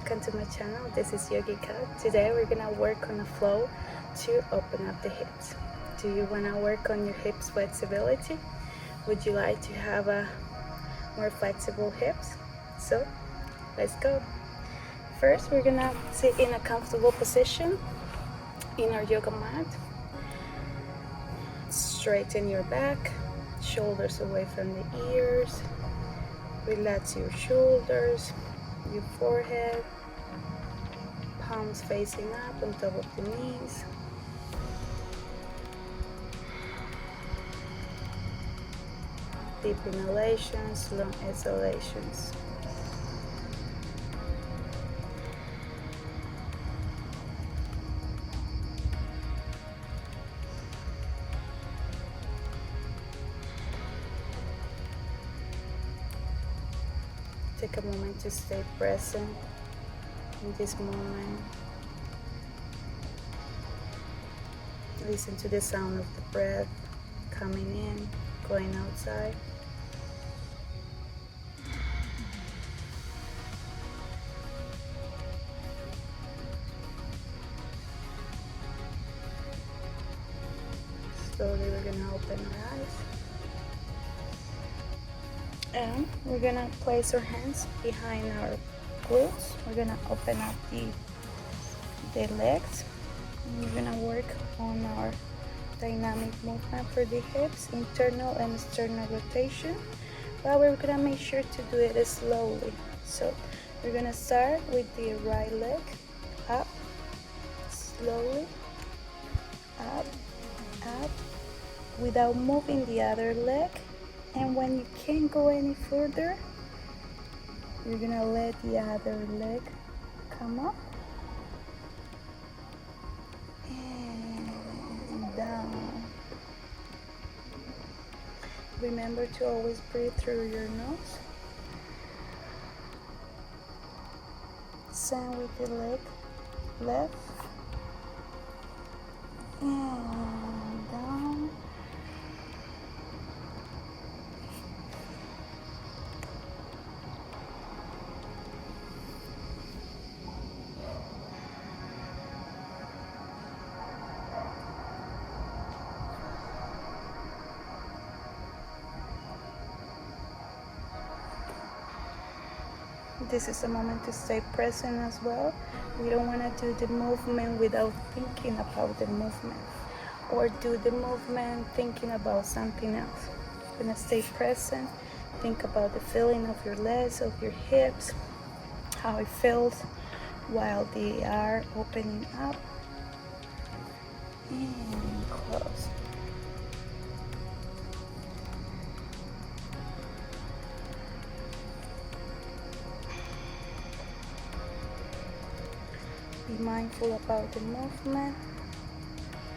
welcome to my channel. This is Yogika. Today we're gonna work on a flow to open up the hips. Do you wanna work on your hips flexibility? Would you like to have a more flexible hips? So let's go. First, we're gonna sit in a comfortable position in our yoga mat. Straighten your back, shoulders away from the ears. Relax your shoulders, your forehead, palms facing up on top of the knees. Deep inhalations, long exhalations. Take a moment to stay present in this moment. Listen to the sound of the breath coming in, going outside. Slowly we're gonna open our eyes. And we're gonna place our hands behind our glutes. We're gonna open up the legs. And we're gonna work on our dynamic movement for the hips, internal and external rotation. But we're gonna make sure to do it slowly. So we're gonna start with the right leg, up, slowly, up, up, without moving the other leg. And when you can't go any further, you're gonna let the other leg come up and down. Remember to always breathe through your nose. Same with the leg left and down. This is a moment to stay present as well. We don't want to do the movement without thinking about the movement, or do the movement thinking about something else. You're gonna stay present, think about the feeling of your legs, of your hips, how it feels while they are opening up and close. Be mindful about the movement.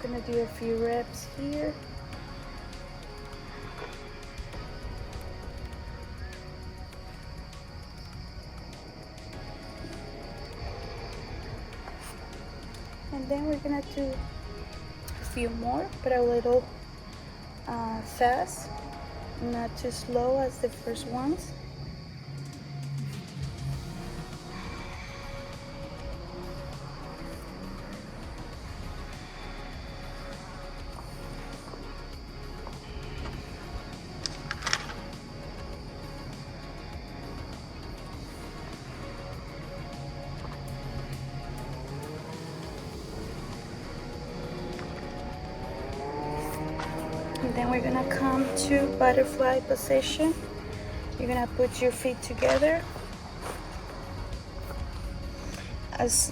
I'm gonna do a few reps here. And then we're gonna do a few more, but a little fast, not too slow as the first ones. And then we're gonna come to butterfly position. You're gonna put your feet together.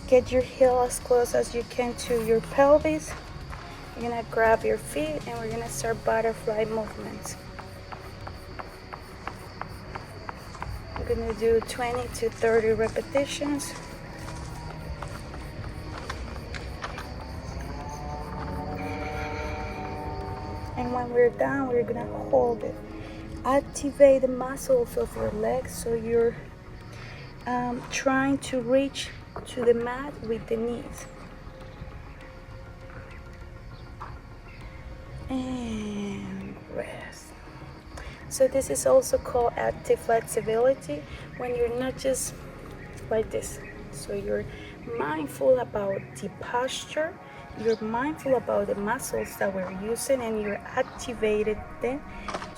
Get your heel as close as you can to your pelvis. You're gonna grab your feet and we're gonna start butterfly movements. We're gonna do 20 to 30 repetitions. And when we're done, we're gonna hold it. Activate the muscles of your legs so you're trying to reach to the mat with the knees. And rest. So this is also called active flexibility, when you're not just like this, So you're mindful about the posture, you're mindful about the muscles that we're using, and you're activated them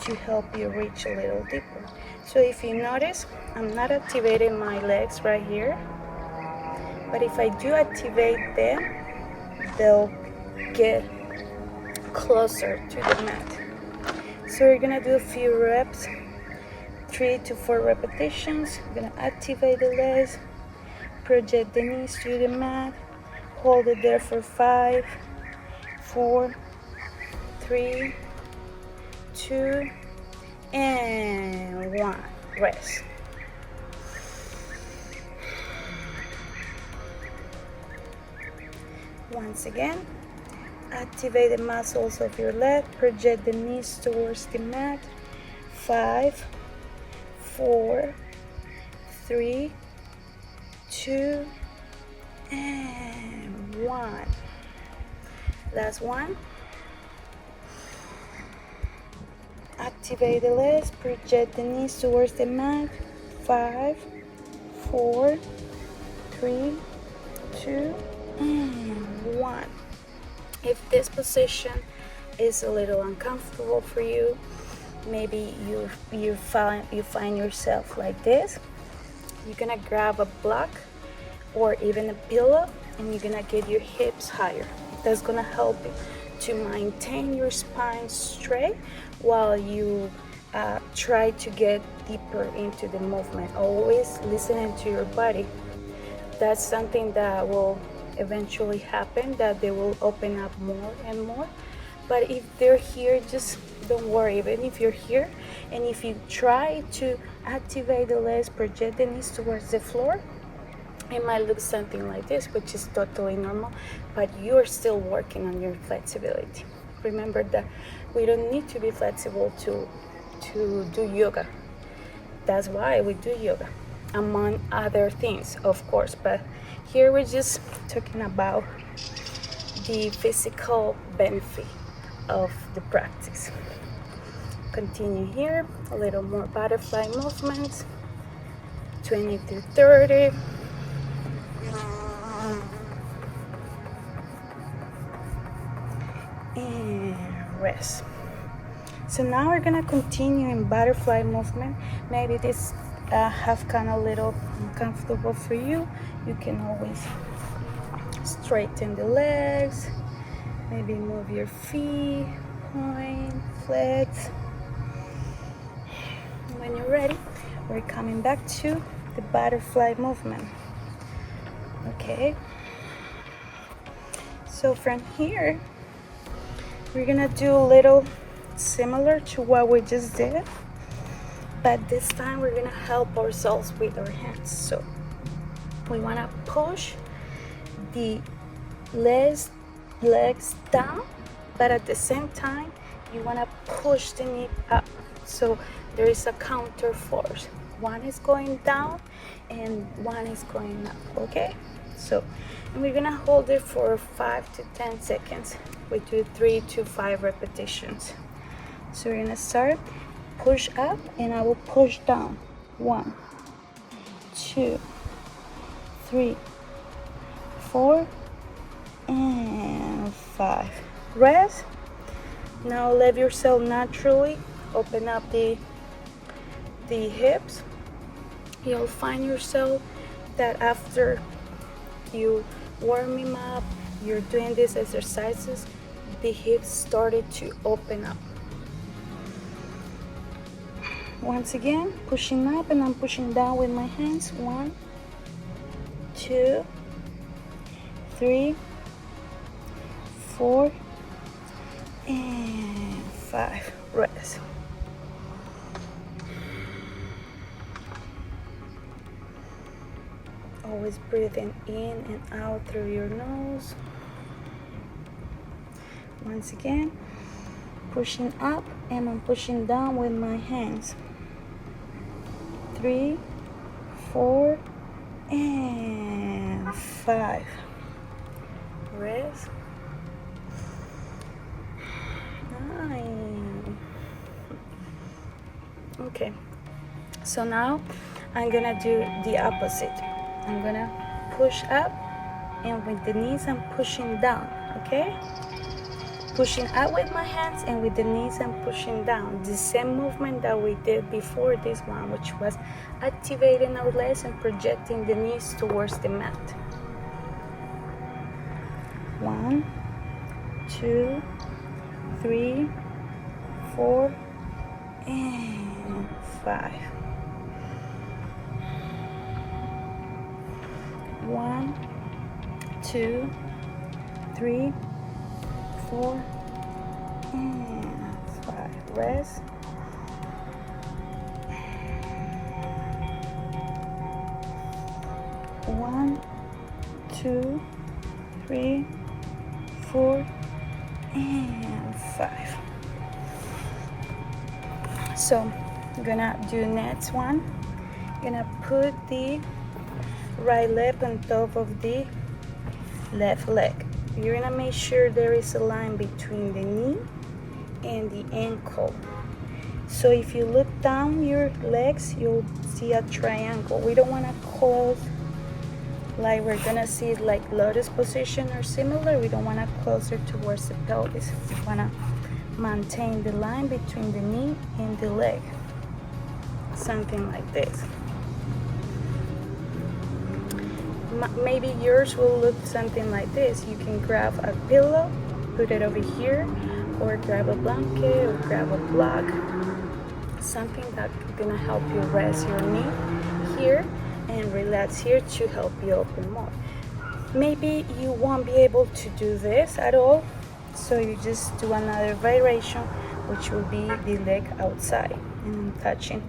to help you reach a little deeper. So if you notice, I'm not activating my legs right here, but if I do activate them, they'll get closer to the mat. So we're gonna do a few reps, 3 to 4 repetitions. We're gonna activate the legs, project the knees to the mat, hold it there for 5, 4, 3, 2, and 1. Rest. Once again, activate the muscles of your leg, project the knees towards the mat. 5, 4, 3, 2, and 1. Last one. Activate the legs, project the knees towards the mat. 5, 4, 3, 2, and 1. If this position is a little uncomfortable for you, maybe you find yourself like this, you're gonna grab a block or even a pillow, and you're gonna get your hips higher. That's gonna help you to maintain your spine straight while you try to get deeper into the movement. Always listening to your body. That's something that will eventually happen, that they will open up more and more. But if they're here, just don't worry. Even if you're here, and if you try to activate the legs, project the knees towards the floor, it might look something like this, which is totally normal, but you're still working on your flexibility. Remember that we don't need to be flexible to do yoga. That's why we do yoga, among other things, of course. But here we're just talking about the physical benefit of the practice. Continue here, a little more butterfly movements, 20 to 30. And rest. So now we're gonna continue in butterfly movement. Maybe this have kind of little uncomfortable for you. You can always straighten the legs, maybe move your feet, point, flex. When you're ready, we're coming back to the butterfly movement. Okay, so from here we're gonna do a little similar to what we just did, but this time we're gonna help ourselves with our hands. So we wanna push the legs down, but at the same time you wanna push the knee up. So there is a counter force. One is going down and one is going up, okay? So, and we're gonna hold it for 5 to 10 seconds. We do 3 to 5 repetitions. So we're gonna start, push up, and I will push down. 1, 2, 3, 4, and 5. Rest. Now let yourself naturally open up the hips. You'll find yourself that after you warming up, you're doing these exercises, the hips started to open up. Once again, pushing up, and I'm pushing down with my hands. 1, 2, 3, 4, and 5. Rest. Always breathing in and out through your nose. Once again, pushing up, and I'm pushing down with my hands. 3, 4, and 5. Rest. 9. Okay, so now I'm gonna do the opposite. I'm gonna push up, and with the knees I'm pushing down, okay? Pushing up with my hands, and with the knees I'm pushing down. The same movement that we did before this one, which was activating our legs and projecting the knees towards the mat. 1, 2, 3, 4, and 5. 1, 2, 3, 4, and 5. Rest. 1, 2, 3, 4, and 5. So I'm gonna do next one. I'm gonna put the right leg on top of the left leg. You're gonna make sure there is a line between the knee and the ankle. So if you look down your legs, you'll see a triangle. We don't want to close like we're gonna see like lotus position or similar. We don't want to close it towards the pelvis. We want to maintain the line between the knee and the leg. Something like this. Maybe yours will look something like this. You can grab a pillow, put it over here, or grab a blanket, or grab a block, something that's gonna help you rest your knee here and relax here to help you open more. Maybe you won't be able to do this at all, so you just do another variation, which will be the leg outside, and I'm touching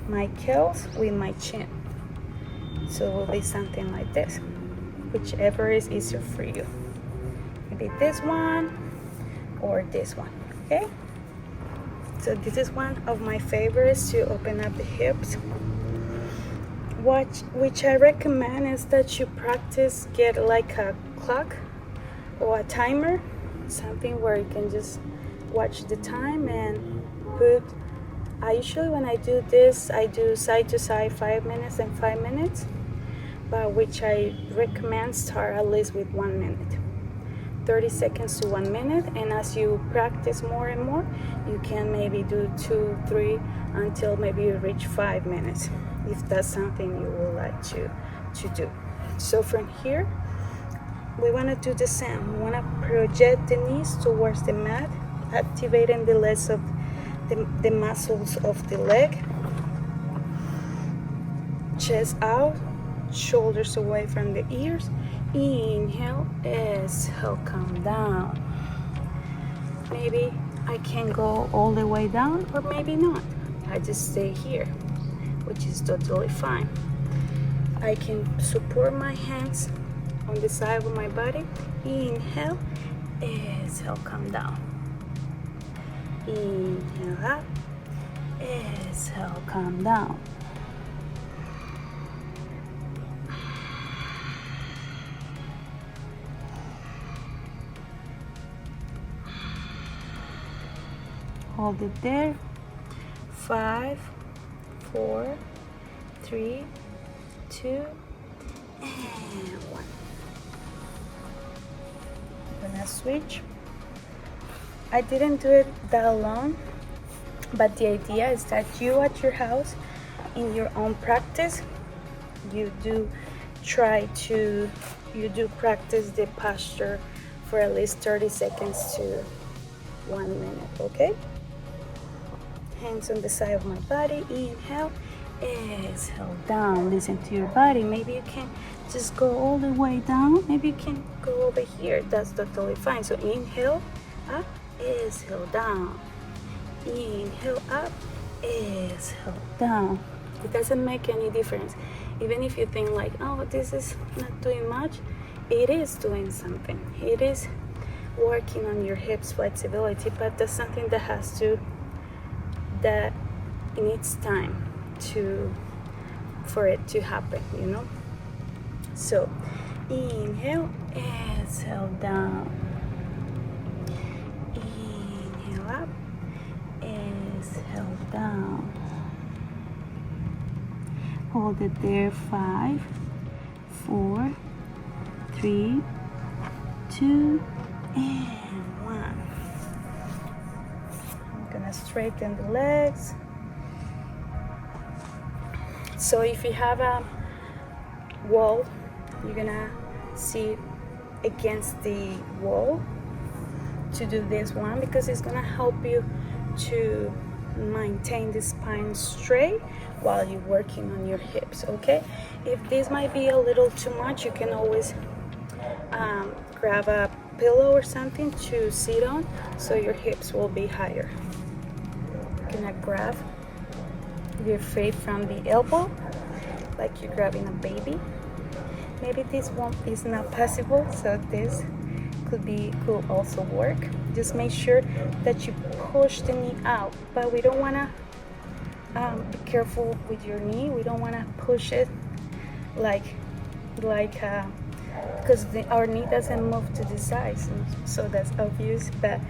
my heels with my chin. So it will be something like this, whichever is easier for you. Maybe this one or this one, okay? So this is one of my favorites to open up the hips. Which I recommend is that you practice, get like a clock or a timer, something where you can just watch the time and put. I usually, when I do this, I do side to side 5 minutes and 5 minutes, but which I recommend start at least with 1 minute, 30 seconds to 1 minute, and as you practice more and more, you can maybe do 2, 3 until maybe you reach 5 minutes, if that's something you would like to do. So from here, we want to do the same. We want to project the knees towards the mat, activating the legs of the muscles of the leg. Chest out, shoulders away from the ears. Inhale, exhale, come down. Maybe I can go all the way down, or maybe not. I just stay here, which is totally fine. I can support my hands on the side of my body. Inhale, exhale, come down. Inhale up, exhale, come down. Hold it there. 5, 4, 3, 2, and 1. I'm gonna switch. I didn't do it that long, but the idea is that you at your house, in your own practice, you do practice the posture for at least 30 seconds to 1 minute, okay? Hands on the side of my body. Inhale, exhale, down. Listen to your body. Maybe you can just go all the way down. Maybe you can go over here. That's totally fine. So inhale up, exhale, down. Inhale up, exhale, down. It doesn't make any difference. Even if you think like, oh, this is not doing much, it is doing something. It is working on your hips flexibility, but that's something that it needs time for it to happen, you know. So inhale, exhale, down. Inhale up, exhale, down. Hold it there. 5, 4, 3, 2, and 1. I'm gonna straighten the legs. So if you have a wall, you're gonna sit against the wall to do this one, because it's gonna help you to maintain the spine straight while you're working on your hips. Okay, if this might be a little too much, you can always grab a pillow or something to sit on so your hips will be higher. You're gonna grab your feet from the elbow like you're grabbing a baby. Maybe this one is not possible, so this could also work. Just make sure that you push the knee out, but we don't want to be careful with your knee. We don't want to push it like because our knee doesn't move to the sides, so that's obvious, but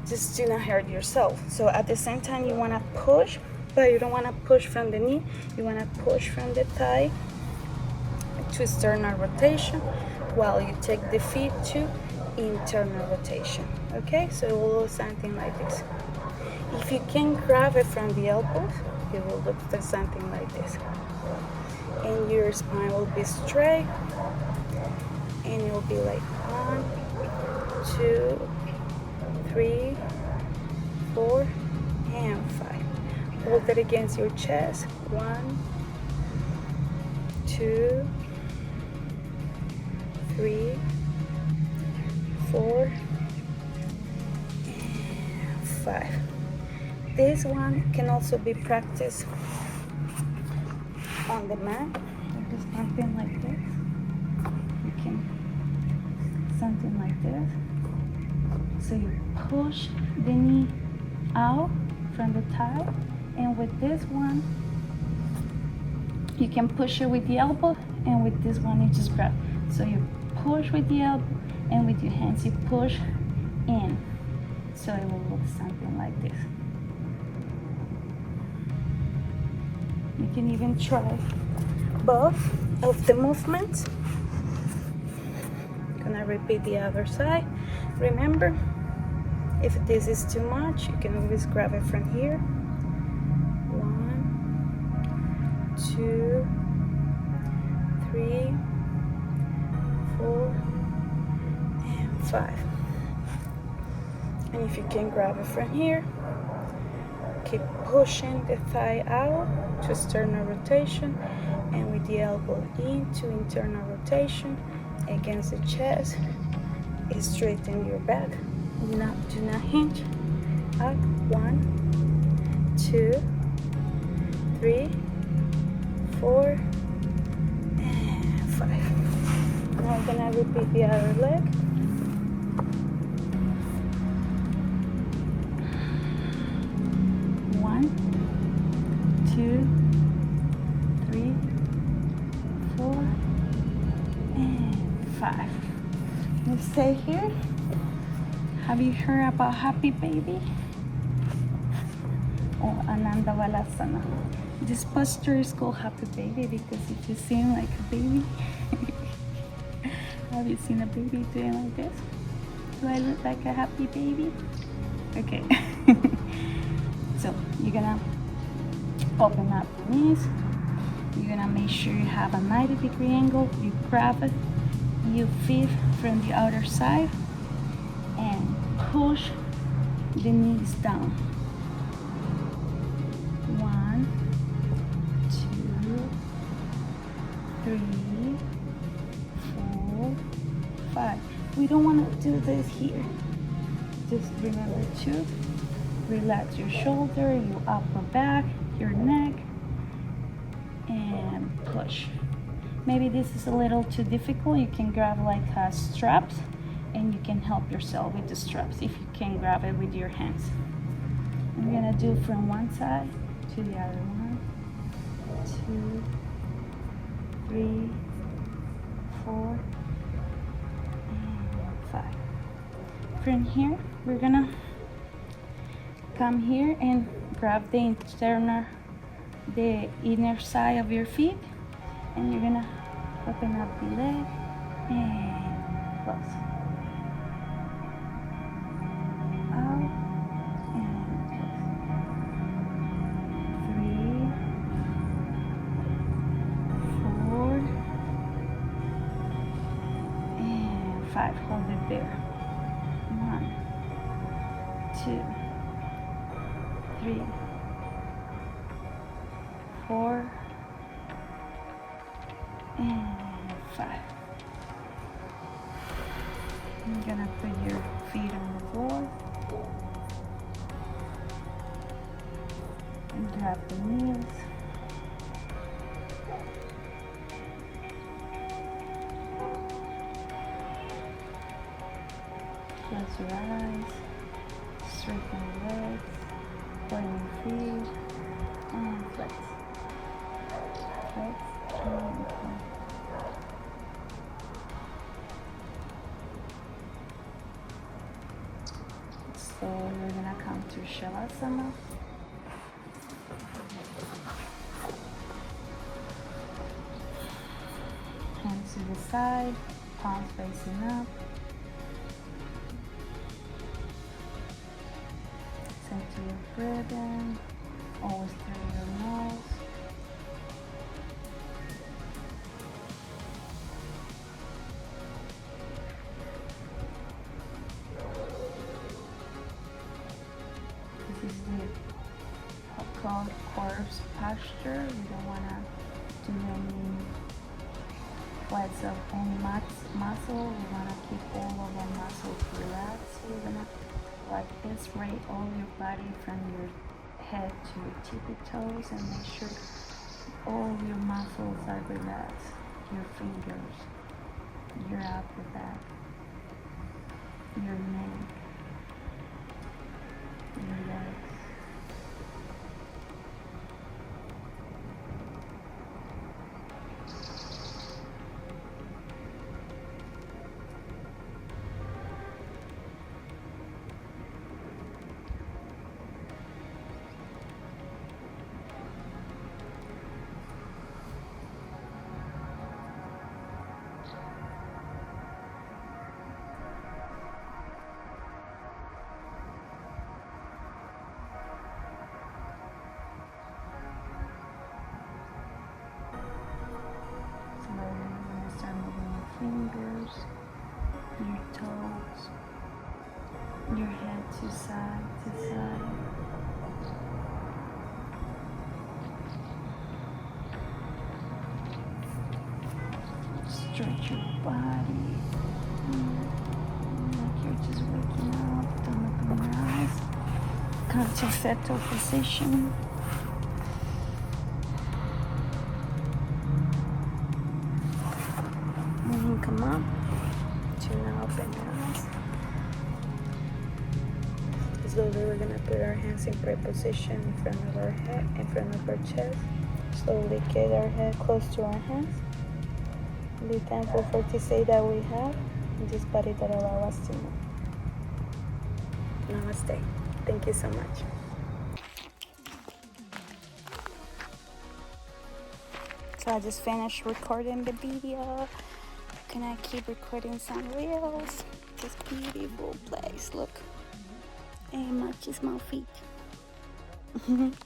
just do not hurt yourself. So at the same time, you want to push, but you don't want to push from the knee. You want to push from the thigh to external rotation while you take the feet to internal rotation. Okay, so it will look something like this. If you can grab it from the elbows, it will look something like this, and your spine will be straight, and it will be like 1, 2, 3, 4, and 5. Hold it against your chest. 1, 2, 3, 4, and 5. This one can also be practiced on the mat. Just something like this. You can something like this. So you push the knee out from the thigh, and with this one you can push it with the elbow, and with this one you just grab. So you push with the elbow, and with your hands you push in, so it will look something like this. You can even try both of the movements. I'm gonna repeat the other side. Remember, if this is too much, you can always grab it from here. 1, 2, 3, 4, and 5. And if you can grab it from here, keep pushing the thigh out to external rotation, and with the elbow into internal rotation against the chest. Straighten your back. Do not hinge. Up. 1, 2, 3, 4, and 5. Now I'm gonna repeat the other leg. One, 2, 3, 4, and 5. Let's stay here. Have you heard about Happy Baby? Or Ananda Valasana? This posture is called Happy Baby because if you seem like a baby. Have you seen a baby doing like this? Do I look like a happy baby? Okay. So you're gonna open up your knees. You're gonna make sure you have a 90-degree angle. You grab it, your feet from the outer side, and push the knees down. 1, 2, 3, 4, 5. We don't want to do this here. Just remember to relax your shoulder, your upper back, your neck, and push. Maybe this is a little too difficult. You can grab like straps, and you can help yourself with the straps if you can grab it with your hands. I'm gonna do from one side to the other. 1, 2, 3, 4, and 5. From here, we're gonna come here and grab the inner side of your feet, and you're gonna open up the leg and close. Out and close. 3, 4, and 5. Hold it there. 1, 2, 3, 4, and 5. You're gonna put your feet on the floor and grab the knees. Close your eyes, straighten your legs, point your feet, and flex. Flex and flex. So we're gonna come to Shavasana. Hands to the side, palms facing up. Center your breathing, always through your nose. This is the called corpse posture. We don't want to do any flex of any muscle. We want to keep all of our muscles relaxed. We're gonna like this, rate all your body from your head to your tippy toes, and make sure all your muscles are relaxed. Your fingers, your upper back, your neck, your legs. Fingers, your toes, your head to side to side. Stretch your body. Like you're just waking up. Don't open your eyes. Come to fetal position. Come up to now open your eyes. Slowly we're gonna put our hands in prayer position in front of our head, in front of our chest. Slowly get our head close to our hands. Be thankful for today that we have in this body that allow us to move. Namaste. Thank you so much. So I just finished recording the video. Gonna keep recording some reels. This beautiful place, look. And matches my feet.